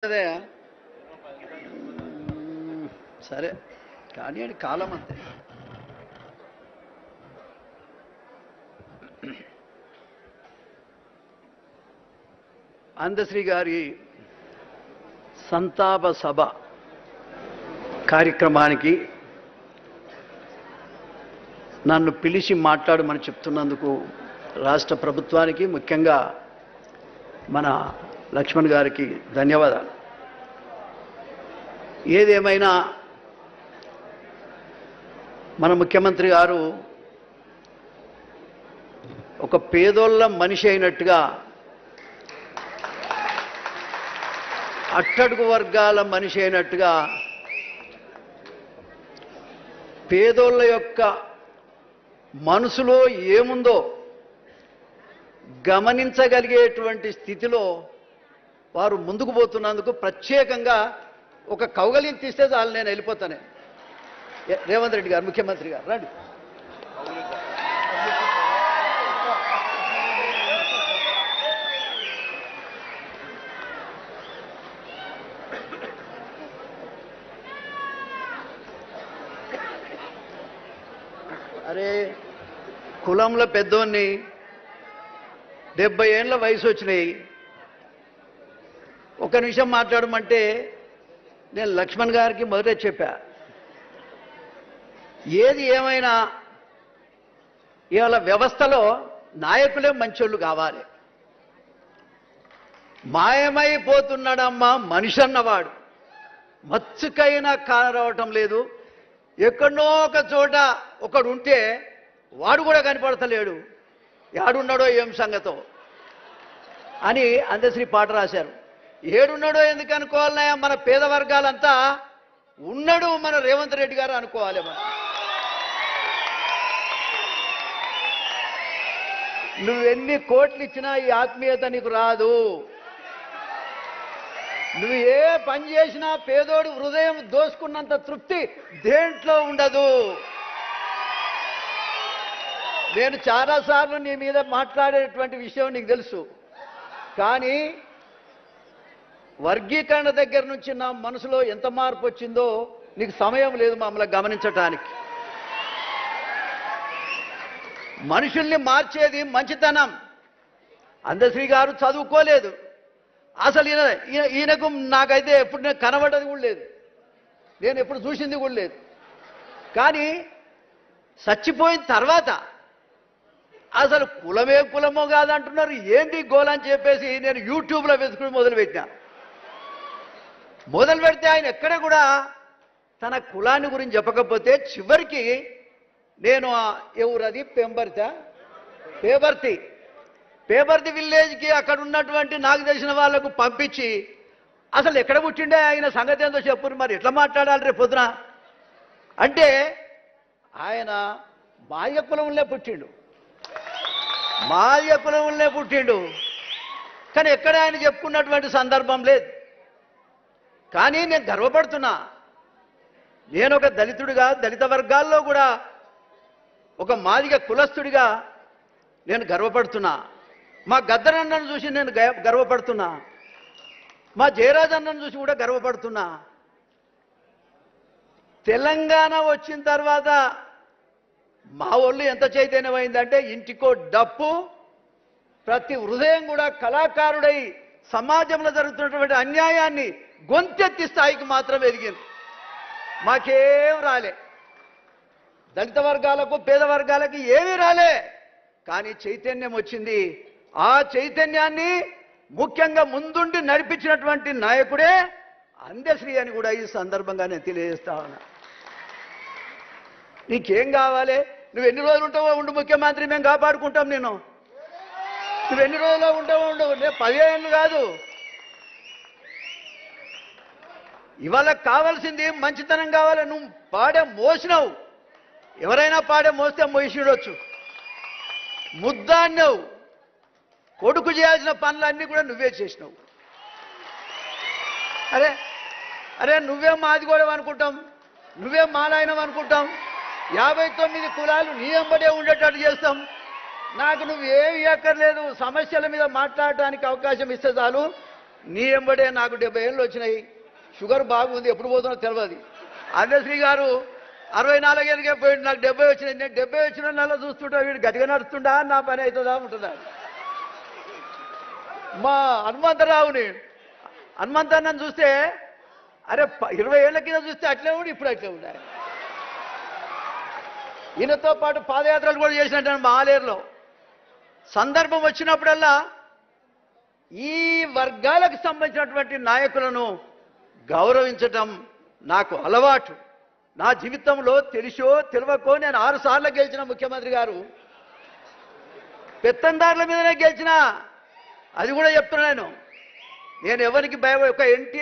అదే సరే కానీ అది కాలం అంతే. అందశ్రీ గారి సంతాప సభ కార్యక్రమానికి నన్ను పిలిచి మాట్లాడమని చెప్తున్నందుకు రాష్ట్ర ప్రభుత్వానికి, ముఖ్యంగా మన లక్ష్మణ్ గారికి ధన్యవాదాలు. ఏదేమైనా మన ముఖ్యమంత్రి గారు ఒక పేదోళ్ళ మనిషి అయినట్టుగా, అట్టడుగు వర్గాల మనిషి అయినట్టుగా, పేదోళ్ళ యొక్క మనసులో ఏముందో గమనించగలిగేటువంటి స్థితిలో వారు ముందుకు పోతున్నందుకు ప్రత్యేకంగా ఒక కౌగలిని తీస్తే చాలు, నేను వెళ్ళిపోతానే. రేవంత్ రెడ్డి గారు, ముఖ్యమంత్రి గారు రండి. అరే కులంలో పెద్దోన్ని, 70 ఏళ్ళ వయసు వచ్చినాయి, ఒక నిమిషం మాట్లాడమంటే నేను లక్ష్మణ్ గారికి మొదటే చెప్పా, ఏది ఏమైనా ఇవాళ వ్యవస్థలో నాయకులే మంచోళ్ళు కావాలి. మాయమైపోతున్నాడమ్మా మనిషి అన్నవాడు, మచ్చుకైనా కానరావటం లేదు. ఎక్కడో ఒక చోట ఒకడు ఉంటే వాడు కూడా కనపడతలేడు, ఏడున్నాడో ఏం సంగతో అని అందశ్రీ పాట రాశారు. ఏడున్నాడో ఎందుకు అనుకోవాలన్నాయా? మన పేద వర్గాలంతా ఉన్నాడు మన రేవంత్ రెడ్డి గారు అనుకోవాలి. మనం నువ్వెన్ని కోట్లు ఇచ్చినా ఈ ఆత్మీయత నీకు రాదు. నువ్వు ఏ పని చేసినా పేదోడు హృదయం దోసుకున్నంత తృప్తి దేంట్లో ఉండదు. నేను చాలాసార్లు నీ మీద మాట్లాడేటువంటి విషయం నీకు తెలుసు, కానీ వర్గీకరణ దగ్గర నుంచి నా మనసులో ఎంత మార్పు వచ్చిందో నీకు సమయం లేదు మమ్మల్ని గమనించటానికి. మనుషుల్ని మార్చేది మంచితనం. అందశ్రీ గారు చదువుకోలేదు, అసలు ఈయనకు నాకైతే ఎప్పుడు నేను కనబడ్డది కూడా లేదు, నేను ఎప్పుడు చూసింది కూడా లేదు. కానీ చచ్చిపోయిన తర్వాత అసలు కులమే కులమో కాదంటున్నారు, ఏంటి గోలని చెప్పేసి నేను యూట్యూబ్లో వెతుకుని మొదలుపెట్టినా. మొదలు పెడితే ఆయన ఎక్కడ కూడా తన కులాన్ని గురించి చెప్పకపోతే చివరికి నేను ఎవరది పేబర్తి విలేజ్కి అక్కడ ఉన్నటువంటి నాకు తెలిసిన వాళ్లకు పంపించి అసలు ఎక్కడ పుట్టిండే ఆయన సంగతి ఏందో చెప్పు, మరి ఎట్లా మాట్లాడాలి రేపు పొద్దున అంటే ఆయన మాల్య కులంలో పుట్టిండు, కానీ ఎక్కడ ఆయన చెప్పుకున్నటువంటి సందర్భం లేదు. కానీ నేను గర్వపడుతున్నా, నేను ఒక దళితుడిగా, దళిత వర్గాల్లో కూడా ఒక మాదిగ కులస్తుడిగా నేను గర్వపడుతున్నా. మా గద్దరన్నను చూసి నేను గర్వపడుతున్నా, మా జయరాజ్ అన్నను చూసి కూడా గర్వపడుతున్నా. తెలంగాణ వచ్చిన తర్వాత మా ఒళ్ళు ఎంత చైతన్యమైందంటే ఇంటికో డప్పు, ప్రతి హృదయం కూడా కళాకారుడై సమాజంలో జరుగుతున్నటువంటి అన్యాయాన్ని గొంతెత్తి స్థాయికి మాత్రం ఎదిగింది. మాకేం రాలే, దళిత వర్గాలకు పేద వర్గాలకు ఏమీ రాలే, కానీ చైతన్యం వచ్చింది. ఆ చైతన్యాన్ని ముఖ్యంగా ముందుండి నడిపించినటువంటి నాయకుడే అందశ్రీ అని కూడా ఈ సందర్భంగా నేను తెలియజేస్తా ఉన్నా. నీకేం కావాలి? నువ్వు ఎన్ని రోజులు ఉంటావో ఉండు ముఖ్యమంత్రి, మేము కాపాడుకుంటాం నేను. నువ్వు ఎన్ని రోజుల్లో ఉంటావో ఉండు, నేను 10 ఏళ్ళు కాదు. ఇవాళ కావాల్సింది మంచితనం కావాలి. నువ్వు పాడే మోసినావు, ఎవరైనా పాడే మోస్తే మోసిడొచ్చు. ముద్దాన్నావు, కొడుకు చేయాల్సిన పనులన్నీ కూడా నువ్వే చేసినావు. అరే నువ్వే మాది కూడా అనుకుంటాం, నువ్వే మాలాయనం అనుకుంటాం. 59 కులాలు నీ వెంబడే ఉండేటట్టు చేస్తాం. నాకు నువ్వు ఏమి ఎక్కర్లేదు, సమస్యల మీద మాట్లాడటానికి అవకాశం ఇస్తే చాలు. నీ ఎంబడే నాకు 70 ఏళ్ళు వచ్చినాయి, షుగర్ బాగుంది, ఎప్పుడు పోతున్నా తెలియదు. అందశ్రీ గారు 64 ఏళ్ళకే పోయింది, నాకు 70 వచ్చినాయి. నేను 70 వచ్చిన నెల చూస్తుంటా, వీడు గట్టిగా నడుస్తుండా, నా పని అవుతుందా ఉంటుందా. మా హనుమంతన్నను చూస్తే అరే 20 ఏళ్ల కింద చూస్తే అట్లే ఉండి ఇప్పుడు అట్లే ఉన్నాయి. ఈయనతో పాటు పాదయాత్రలు కూడా చేసినట్టు మహాలేరులో. సందర్భం వచ్చినప్పుడల్లా ఈ వర్గాలకు సంబంధించినటువంటి నాయకులను గౌరవించటం నాకు అలవాటు. నా జీవితంలో తెలిసో తెలియకో నేను 6 సార్లు గెలిచిన ముఖ్యమంత్రి గారు, పెత్తందారుల మీదనే గెలిచిన. అది కూడా చెప్తున్నాను, నేను ఎవరికి భయం. ఒక ఎన్టీ